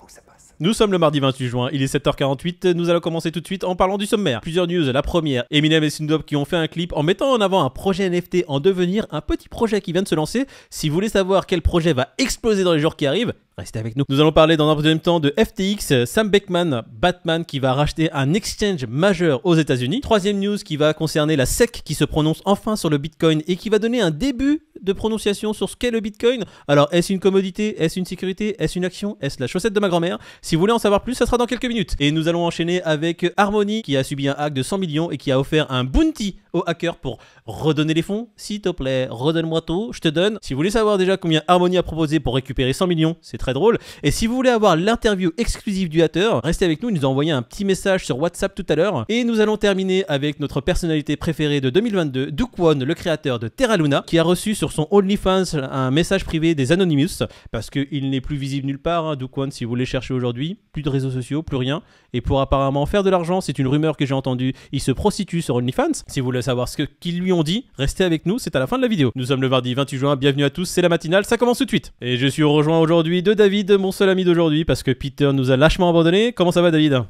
où ça passe. Nous sommes le mardi 28 juin, il est 7h48, nous allons commencer tout de suite en parlant du sommaire. Plusieurs news, la première, Eminem et Snoop Dogg qui ont fait un clip en mettant en avant un projet NFT en devenir, un petit projet qui vient de se lancer. Si vous voulez savoir quel projet va exploser dans les jours qui arrivent, restez avec nous. Nous allons parler dans un deuxième temps de FTX, Sam Bankman, Batman qui va racheter un exchange majeur aux États-Unis. Troisième news qui va concerner la SEC qui se prononce enfin sur le Bitcoin et qui va donner un début de prononciation sur ce qu'est le Bitcoin. Alors, est-ce une commodité? Est-ce une sécurité? Est-ce une action? Est-ce la chaussette de ma grand-mère? Si vous voulez en savoir plus, ça sera dans quelques minutes. Et nous allons enchaîner avec Harmony qui a subi un hack de 100 millions et qui a offert un bounty aux hackers pour redonner les fonds. S'il te plaît, redonne-moi tout, je te donne. Si vous voulez savoir déjà combien Harmony a proposé pour récupérer 100 millions, c'est très drôle. Et si vous voulez avoir l'interview exclusive du hater, restez avec nous, il nous a envoyé un petit message sur WhatsApp tout à l'heure. Et nous allons terminer avec notre personnalité préférée de 2022, Duke One, le créateur de Terra Luna, qui a reçu sur son OnlyFans un message privé des Anonymous, parce qu'il n'est plus visible nulle part, hein, Duke One, si vous voulez chercher aujourd'hui, plus de réseaux sociaux, plus rien. Et pour apparemment faire de l'argent, c'est une rumeur que j'ai entendue, il se prostitue sur OnlyFans. Si vous voulez savoir ce qu'ils lui ont dit, restez avec nous, c'est à la fin de la vidéo. Nous sommes le mardi 28 juin, bienvenue à tous, c'est la matinale, ça commence tout de suite. Et je suis rejoint aujourd'hui de David, mon seul ami d'aujourd'hui, parce que Peter nous a lâchement abandonné. Comment ça va, David?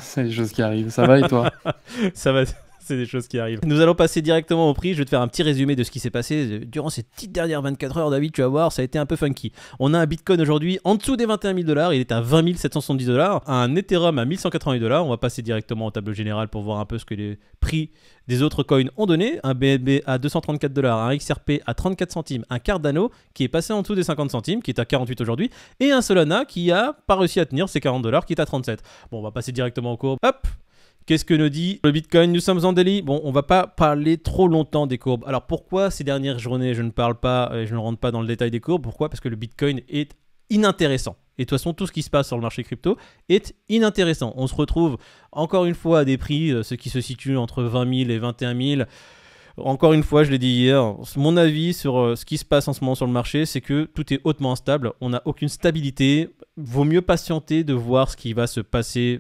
C'est des choses qui arrivent, ça va et toi? Ça va. C'est des choses qui arrivent. Nous allons passer directement au prix. Je vais te faire un petit résumé de ce qui s'est passé durant ces petites dernières 24 heures, David. Tu vas voir, ça a été un peu funky. On a un Bitcoin aujourd'hui en dessous des 21 000 $. Il est à 20 770 $. Un Ethereum à 1188 $. On va passer directement au tableau général pour voir un peu ce que les prix des autres coins ont donné. Un BNB à 234 $, un XRP à 34 centimes, un Cardano qui est passé en dessous des 50 centimes, qui est à 48 aujourd'hui, et un Solana qui a pas réussi à tenir ses 40 $, qui est à 37. Bon, on va passer directement aux courbes. Hop! Qu'est-ce que nous dit le Bitcoin? Nous sommes en daily. Bon, on va pas parler trop longtemps des courbes. Alors pourquoi ces dernières journées je ne parle pas, je ne rentre pas dans le détail des courbes? Pourquoi? Parce que le Bitcoin est inintéressant. Et de toute façon, tout ce qui se passe sur le marché crypto est inintéressant. On se retrouve encore une fois à des prix, ce qui se situe entre 20 000 et 21 000. Encore une fois, je l'ai dit hier, mon avis sur ce qui se passe en ce moment sur le marché, c'est que tout est hautement instable, on n'a aucune stabilité, vaut mieux patienter de voir ce qui va se passer,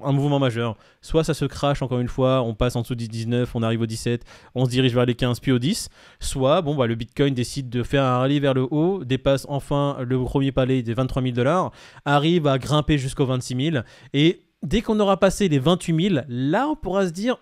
un mouvement majeur. Soit ça se crache encore une fois, on passe en dessous du 19, on arrive au 17, on se dirige vers les 15 puis au 10, soit bon, bah, le Bitcoin décide de faire un rallye vers le haut, dépasse enfin le premier palier des 23 000 $, arrive à grimper jusqu'aux 26 000, et dès qu'on aura passé les 28 000, là on pourra se dire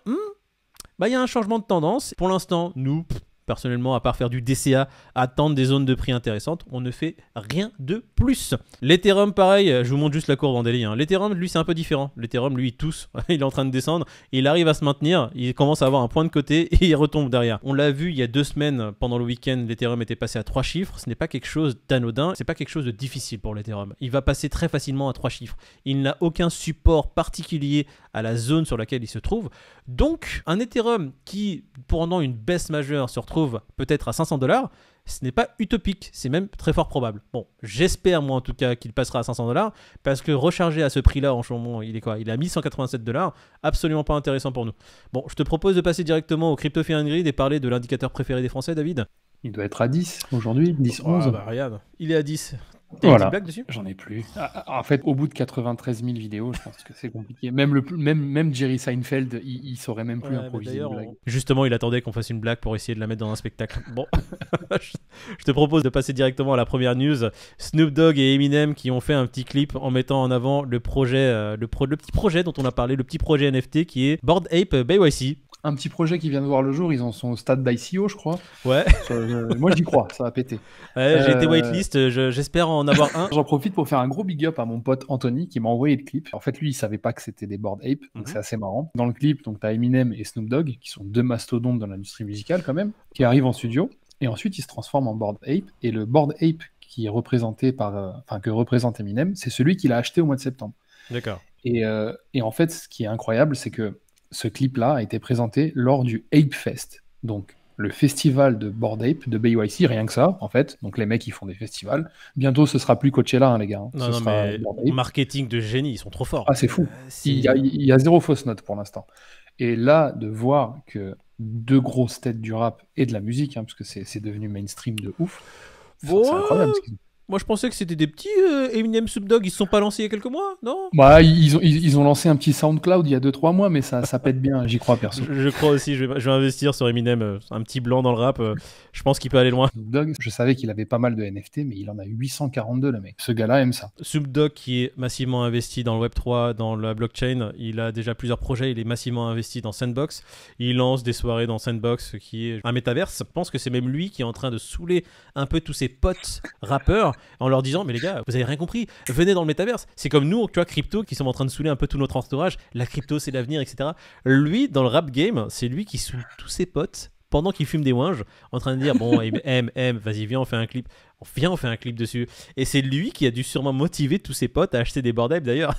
bah, y a un changement de tendance. Pour l'instant, nous, personnellement, à part faire du DCA, attendre des zones de prix intéressantes, on ne fait rien de plus. L'Ethereum, pareil, je vous montre juste la courbe en daily. L'Ethereum, lui, c'est un peu différent. L'Ethereum, lui, il tousse, il est en train de descendre, il arrive à se maintenir, il commence à avoir un point de côté et il retombe derrière. On l'a vu il y a 2 semaines, pendant le week-end, l'Ethereum était passé à 3 chiffres. Ce n'est pas quelque chose d'anodin, c'est pas quelque chose de difficile pour l'Ethereum. Il va passer très facilement à 3 chiffres. Il n'a aucun support particulier à la zone sur laquelle il se trouve. Donc, un Ethereum qui, pendant une baisse majeure, se retrouve peut-être à 500 $, ce n'est pas utopique, c'est même très fort probable. Bon, j'espère moi en tout cas qu'il passera à 500 $, parce que recharger à ce prix-là en ce moment, il est quoi? Il est à 1187 $, absolument pas intéressant pour nous. Bon, je te propose de passer directement au Crypto Fear & Greed et parler de l'indicateur préféré des Français, David. Il doit être à 10 aujourd'hui, 10, 11. Bah regarde, il est à 10. T'as Voilà, une petite blague dessus? j'en ai plus. En fait, au bout de 93 000 vidéos, je pense que c'est compliqué. Même Jerry Seinfeld, il saurait même plus improviser une blague. Justement, il attendait qu'on fasse une blague pour essayer de la mettre dans un spectacle. Bon, je te propose de passer directement à la première news. Snoop Dogg et Eminem qui ont fait un petit clip en mettant en avant le projet, le petit projet dont on a parlé, le petit projet NFT qui est Bored Ape BYC. Un petit projet qui vient de voir le jour, ils en sont au stade d'ICO, je crois. Ouais. Moi, j'y crois, ça va péter. Ouais, j'ai été whitelist, j'espère en avoir un. J'en profite pour faire un gros big up à mon pote Anthony qui m'a envoyé le clip. En fait, lui, il savait pas que c'était des Bored Ape, donc c'est assez marrant. Dans le clip, donc, t'as Eminem et Snoop Dogg, qui sont 2 mastodontes dans l'industrie musicale quand même, qui arrivent en studio, et ensuite ils se transforment en Bored Ape, et le Bored Ape qui est représenté par, que représente Eminem, c'est celui qu'il a acheté au mois de septembre. D'accord. Et en fait, ce qui est incroyable, c'est que ce clip-là a été présenté lors du Ape Fest, donc le festival de Bored Ape de BYC, rien que ça, en fait. Donc les mecs, ils font des festivals. Bientôt, ce sera plus Coachella, hein, les gars. Non, mais marketing de génie, ils sont trop forts. Ah, c'est fou. Il y a 0 fausse note pour l'instant. Et là, de voir que 2 grosses têtes du rap et de la musique, hein, parce que c'est devenu mainstream de ouf, c'est incroyable. Moi, je pensais que c'était des petits Eminem Snoop Dogg. Ils se sont pas lancés il y a quelques mois, non? Bah, ils ont lancé un petit SoundCloud il y a 2-3 mois, mais ça pète bien, j'y crois perso. Je crois aussi. Je vais investir sur Eminem. Un petit blanc dans le rap. Je pense qu'il peut aller loin. Snoop Dogg, je savais qu'il avait pas mal de NFT, mais il en a 842, le mec. Ce gars-là aime ça. Snoop Dogg, qui est massivement investi dans le Web3, dans la blockchain, il a déjà plusieurs projets. Il est massivement investi dans Sandbox. Il lance des soirées dans Sandbox, qui est un métaverse. Je pense que c'est même lui qui est en train de saouler un peu tous ses potes rappeurs en leur disant, mais les gars, vous avez rien compris, venez dans le métaverse. C'est comme nous, tu vois, crypto, qui sommes en train de saouler un peu tout notre entourage. La crypto, c'est l'avenir, etc. Lui, dans le rap game, c'est lui qui saoule tous ses potes pendant qu'il fume des winges, en train de dire, bon, vas-y, viens, on fait un clip. Viens, on fait un clip dessus. Et c'est lui qui a dû sûrement motiver tous ses potes à acheter des Bored Ape, d'ailleurs.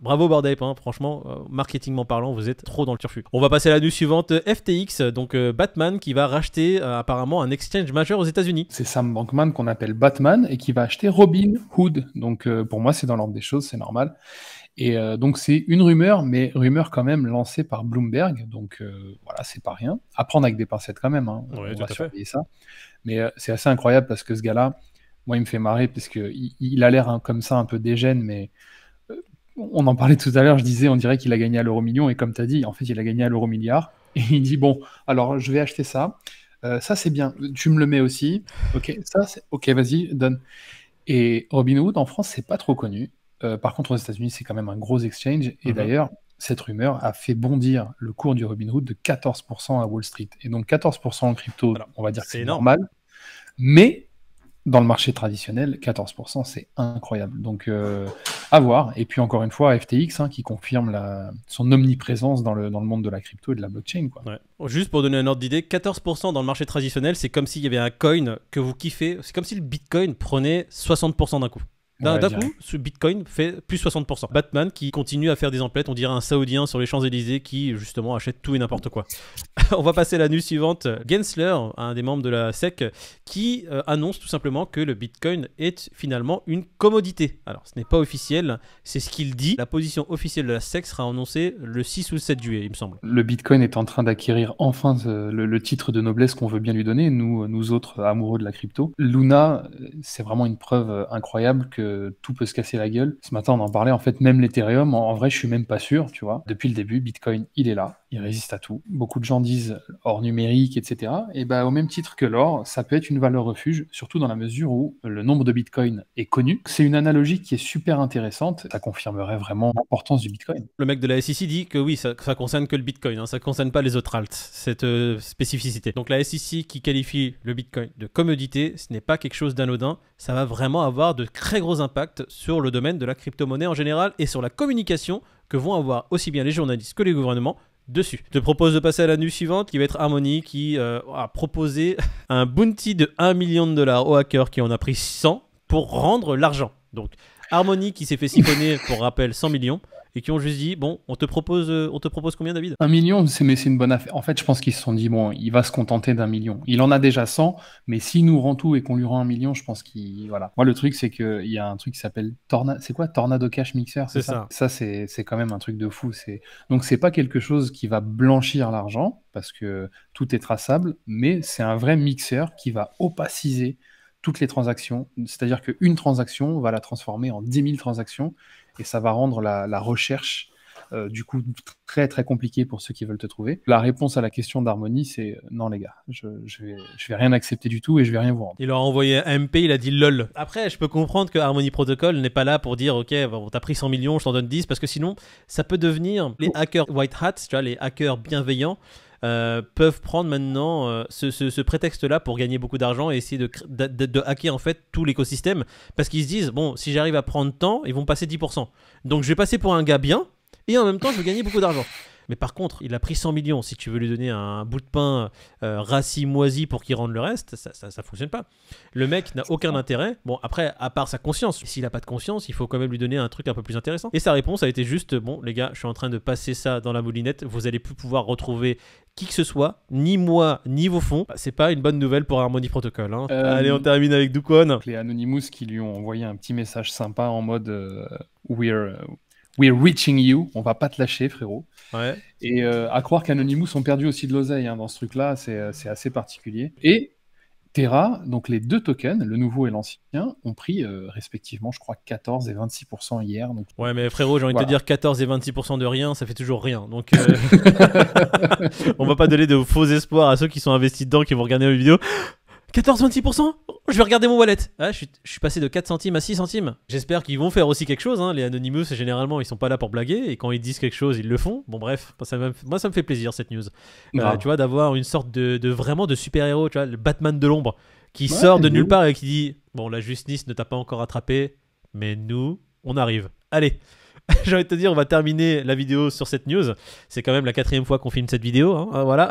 Bravo Bored Ape, hein. Franchement, marketingment parlant, vous êtes trop dans le turfu. On va passer à la news suivante, FTX, donc Batman qui va racheter apparemment un exchange majeur aux États-Unis. C'est Sam Bankman qu'on appelle Batman et qui va acheter Robinhood. Donc pour moi, c'est dans l'ordre des choses, c'est normal. Et donc c'est une rumeur, mais rumeur quand même lancée par Bloomberg. Donc voilà, c'est pas rien. À prendre avec des pincettes quand même. Hein. Ouais, on va surveiller ça. Mais c'est assez incroyable parce que ce gars-là, moi, il me fait marrer parce qu'il a l'air comme ça un peu dégène, mais on en parlait tout à l'heure, je disais, on dirait qu'il a gagné à l'euro million, et comme tu as dit, en fait, il a gagné à l'euro milliard, et il dit, bon, alors, je vais acheter ça, ça c'est bien, tu me le mets aussi, ok, ok, vas-y, donne. Et Robinhood, en France, c'est pas trop connu, par contre, aux États-Unis, c'est quand même un gros exchange, et d'ailleurs, cette rumeur a fait bondir le cours du Robinhood de 14% à Wall Street, et donc 14% en crypto, voilà, on va dire que c'est normal, mais dans le marché traditionnel, 14%, c'est incroyable. Donc, à voir. Et puis, encore une fois, FTX, hein, qui confirme son omniprésence dans le monde de la crypto et de la blockchain. Quoi. Ouais. Juste pour donner un ordre d'idée, 14% dans le marché traditionnel, c'est comme s'il y avait un coin que vous kiffez. C'est comme si le Bitcoin prenait 60% d'un coup. D'un coup, ce Bitcoin fait plus 60%. Batman qui continue à faire des emplettes, on dirait un Saoudien sur les Champs-Élysées qui justement achète tout et n'importe quoi. On va passer à la news suivante. Gensler, un des membres de la SEC, qui annonce tout simplement que le Bitcoin est finalement une commodité. Alors ce n'est pas officiel, c'est ce qu'il dit. La position officielle de la SEC sera annoncée le 6 ou le 7 juillet, il me semble. Le Bitcoin est en train d'acquérir enfin le titre de noblesse qu'on veut bien lui donner, nous autres amoureux de la crypto. Luna, c'est vraiment une preuve incroyable que tout peut se casser la gueule. Ce matin, on en parlait, en fait, même l'Ethereum, en vrai, je suis même pas sûr, tu vois. Depuis le début, Bitcoin, il est là, il résiste à tout. Beaucoup de gens disent or numérique, etc. Et bah, au même titre que l'or, ça peut être une valeur refuge, surtout dans la mesure où le nombre de Bitcoin est connu. C'est une analogie qui est super intéressante. Ça confirmerait vraiment l'importance du Bitcoin. Le mec de la SEC dit que oui, ça concerne que le Bitcoin, hein, ça concerne pas les autres alts, cette spécificité. Donc la SEC qui qualifie le Bitcoin de commodité, ce n'est pas quelque chose d'anodin, ça va vraiment avoir de très gros impacts sur le domaine de la crypto-monnaie en général et sur la communication que vont avoir aussi bien les journalistes que les gouvernements dessus. Je te propose de passer à la news suivante qui va être Harmony qui a proposé un bounty de 1 million de dollars aux hackers qui en a pris 100 pour rendre l'argent. Donc Harmony qui s'est fait siphonner, pour rappel, 100 millions et qui ont juste dit, bon, on te propose combien, David? 1 million, c'est une bonne affaire. En fait, je pense qu'ils se sont dit, bon, il va se contenter d'1 million. Il en a déjà 100, mais s'il nous rend tout et qu'on lui rend 1 million, je pense qu'il... Voilà. Moi, le truc, c'est qu'il y a un truc qui s'appelle C'est quoi? Tornado Cash Mixer, c'est ça? Ça, c'est quand même un truc de fou. Donc, c'est pas quelque chose qui va blanchir l'argent, parce que tout est traçable, mais c'est un vrai mixeur qui va opaciser toutes les transactions. C'est-à-dire qu'une transaction va la transformer en 10 000 transactions, et ça va rendre la recherche du coup très très compliquée pour ceux qui veulent te trouver. La réponse à la question d'Harmony, c'est non les gars, je vais rien accepter du tout et je vais rien vous rendre. Il leur a envoyé un MP, il a dit lol. Après, je peux comprendre que Harmony Protocol n'est pas là pour dire ok, bon, t'as pris 100 millions, je t'en donne 10, parce que sinon ça peut devenir les hackers white hats, tu vois, les hackers bienveillants. Peuvent prendre maintenant ce prétexte-là pour gagner beaucoup d'argent et essayer de hacker en fait tout l'écosystème, parce qu'ils se disent bon, si j'arrive à prendre tant, ils vont passer 10%, donc je vais passer pour un gars bien et en même temps je vais gagner beaucoup d'argent. Mais par contre, il a pris 100 millions. Si tu veux lui donner un bout de pain rassis, moisi pour qu'il rende le reste, ça fonctionne pas. Le mec n'a aucun intérêt. Bon, après, à part sa conscience. S'il a pas de conscience, il faut quand même lui donner un truc un peu plus intéressant. Et sa réponse a été juste, bon, les gars, je suis en train de passer ça dans la moulinette. Vous allez plus pouvoir retrouver qui que ce soit, ni moi, ni vos fonds. C'est pas une bonne nouvelle pour Harmony Protocol. Hein. Allez, on termine avec Dukwon. Les Anonymous qui lui ont envoyé un petit message sympa en mode We're reaching you, on va pas te lâcher, frérot. Ouais. Et à croire qu'Anonymous ont perdu aussi de l'oseille hein, dans ce truc-là, c'est assez particulier. Et Terra, donc les deux tokens, le nouveau et l'ancien, ont pris respectivement, je crois, 14 et 26% hier. Donc, ouais, mais frérot, j'ai envie de te dire 14 et 26% de rien, ça fait toujours rien. Donc, on va pas donner de faux espoirs à ceux qui sont investis dedans, qui vont regarder la vidéo. 14-26%. Je vais regarder mon wallet. Ah, je suis passé de 4 centimes à 6 centimes. J'espère qu'ils vont faire aussi quelque chose. Hein. Les Anonymous, généralement, ils sont pas là pour blaguer. Et quand ils disent quelque chose, ils le font. Bon, bref, moi, ça me fait plaisir, cette news. Tu vois, d'avoir une sorte de vraiment de super-héros, tu vois, le Batman de l'ombre, qui sort de nulle part et qui dit « Bon, la justice ne t'a pas encore attrapé, mais nous, on arrive. Allez !» J'ai envie de te dire, on va terminer la vidéo sur cette news. C'est quand même la 4e fois qu'on filme cette vidéo. Hein. Voilà.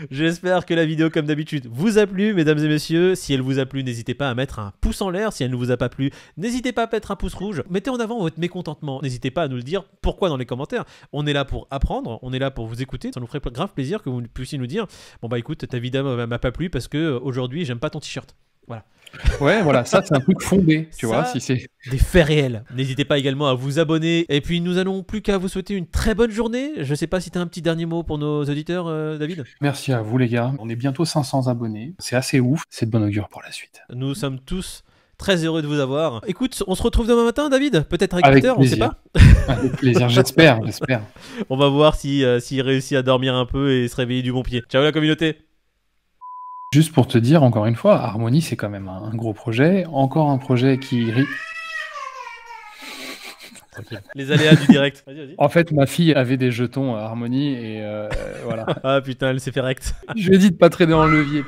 J'espère que la vidéo, comme d'habitude, vous a plu, mesdames et messieurs. Si elle vous a plu, n'hésitez pas à mettre un pouce en l'air. Si elle ne vous a pas plu, n'hésitez pas à mettre un pouce rouge. Mettez en avant votre mécontentement. N'hésitez pas à nous le dire. Pourquoi dans les commentaires. On est là pour apprendre. On est là pour vous écouter. Ça nous ferait grave plaisir que vous puissiez nous dire « Bon bah écoute, ta vidéo m'a pas plu parce que aujourd'hui j'aime pas ton t-shirt. » Voilà. Ouais, voilà, ça c'est un truc fondé, tu vois, si c'est des faits réels. N'hésitez pas également à vous abonner. Et puis nous n'allons plus qu'à vous souhaiter une très bonne journée. Je sais pas si tu as un petit dernier mot pour nos auditeurs, David. Merci à vous les gars. On est bientôt 500 abonnés. C'est assez ouf. C'est de bon augure pour la suite. Nous sommes tous très heureux de vous avoir. Écoute, on se retrouve demain matin, David. Peut-être avec Twitter, on sait pas. Avec plaisir, j'espère. On va voir s'il réussit à dormir un peu et se réveiller du bon pied. Ciao la communauté. Juste pour te dire, encore une fois, Harmony, c'est quand même un gros projet. Encore un projet qui... Les aléas du direct. Vas-y. En fait, ma fille avait des jetons Harmony et voilà. Ah putain, elle s'est fait rect. Je lui ai dit de pas traîner en levier.